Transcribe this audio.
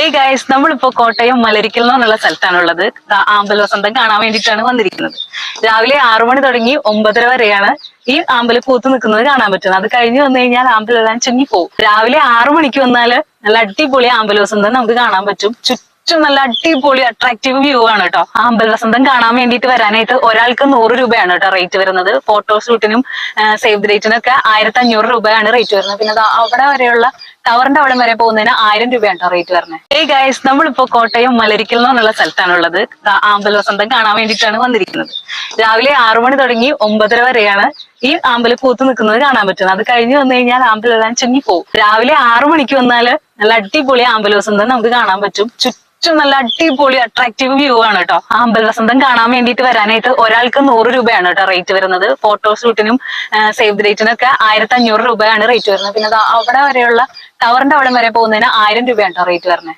ഏയ് ഗൈസ്, നമ്മളിപ്പോ കോട്ടയം മലരിക്കൽ എന്ന് പറഞ്ഞുള്ള സ്ഥലത്താണുള്ളത്. ആമ്പൽ വസന്തം കാണാൻ വേണ്ടിയിട്ടാണ് വന്നിരിക്കുന്നത്. രാവിലെ 6 മണി തുടങ്ങി 9:30 വരെയാണ് ഈ ആമ്പൽ പൂത്ത് നിൽക്കുന്നത് കാണാൻ പറ്റുന്നത്. അത് കഴിഞ്ഞ് വന്നു കഴിഞ്ഞാൽ ആമ്പലെല്ലാം ചുങ്ങി പോകും. രാവിലെ 6 മണിക്ക് വന്നാല് നല്ല അടിപൊളി ആമ്പൽ വസന്തം നമുക്ക് കാണാൻ പറ്റും. ചുറ്റും നല്ല അടിപൊളി അട്രാക്റ്റീവ് വ്യൂ ആണ് കേട്ടോ. ആമ്പൽ വസന്തം കാണാൻ വേണ്ടിയിട്ട് വരാനായിട്ട് ഒരാൾക്ക് 100 രൂപയാണ് കേട്ടോ റേറ്റ് വരുന്നത്. ഫോട്ടോഷൂട്ടിനും സേവ് ദ ഡേറ്റിനും ഒക്കെ 1500 രൂപയാണ് റേറ്റ് വരുന്നത്. പിന്നെ അവിടെ വരെയുള്ള ടവറിന്റെ അവിടെ വരെ പോകുന്നതിന് 1000 രൂപയാണ് റേറ്റ് വരുന്നത്. ഏയ് ഗൈസ്, നമ്മളിപ്പോ കോട്ടയം മലരിക്കൽ എന്ന് പറഞ്ഞുള്ള സ്ഥലത്താണുള്ളത്. ആമ്പൽ വസന്തം കാണാൻ വേണ്ടിയിട്ടാണ് വന്നിരിക്കുന്നത്. രാവിലെ 6 മണി തുടങ്ങി 9:30 വരെയാണ് ഈ ആമ്പൽ പൂത്ത് നിൽക്കുന്നത് കാണാൻ പറ്റുന്നത്. അത് കഴിഞ്ഞ് വന്നു കഴിഞ്ഞാൽ ആമ്പലെല്ലാം ചുങ്ങി പോകും. രാവിലെ 6 മണിക്ക് വന്നാല് നല്ല അടിപൊളി ആമ്പൽ വസന്തം നമുക്ക് കാണാൻ പറ്റും. ചുറ്റും നല്ല അടിപൊളി അട്രാക്റ്റീവ് വ്യൂ ആണ് കേട്ടോ. ആമ്പൽ വസന്തം കാണാൻ വേണ്ടിയിട്ട് വരാനായിട്ട് ഒരാൾക്ക് 100 രൂപയാണ് കേട്ടോ റേറ്റ് വരുന്നത്. ഫോട്ടോഷൂട്ടിനും സേവ് ദ ഡേറ്റിനും ഒക്കെ 1500 രൂപയാണ് റേറ്റ് വരുന്നത്. പിന്നെ അവിടെ വരെയുള്ള ടവറിന്റെ അവിടെ വരെ പോകുന്നതിന് 1000 രൂപയാണ് റേറ്റ് വരുന്നത്.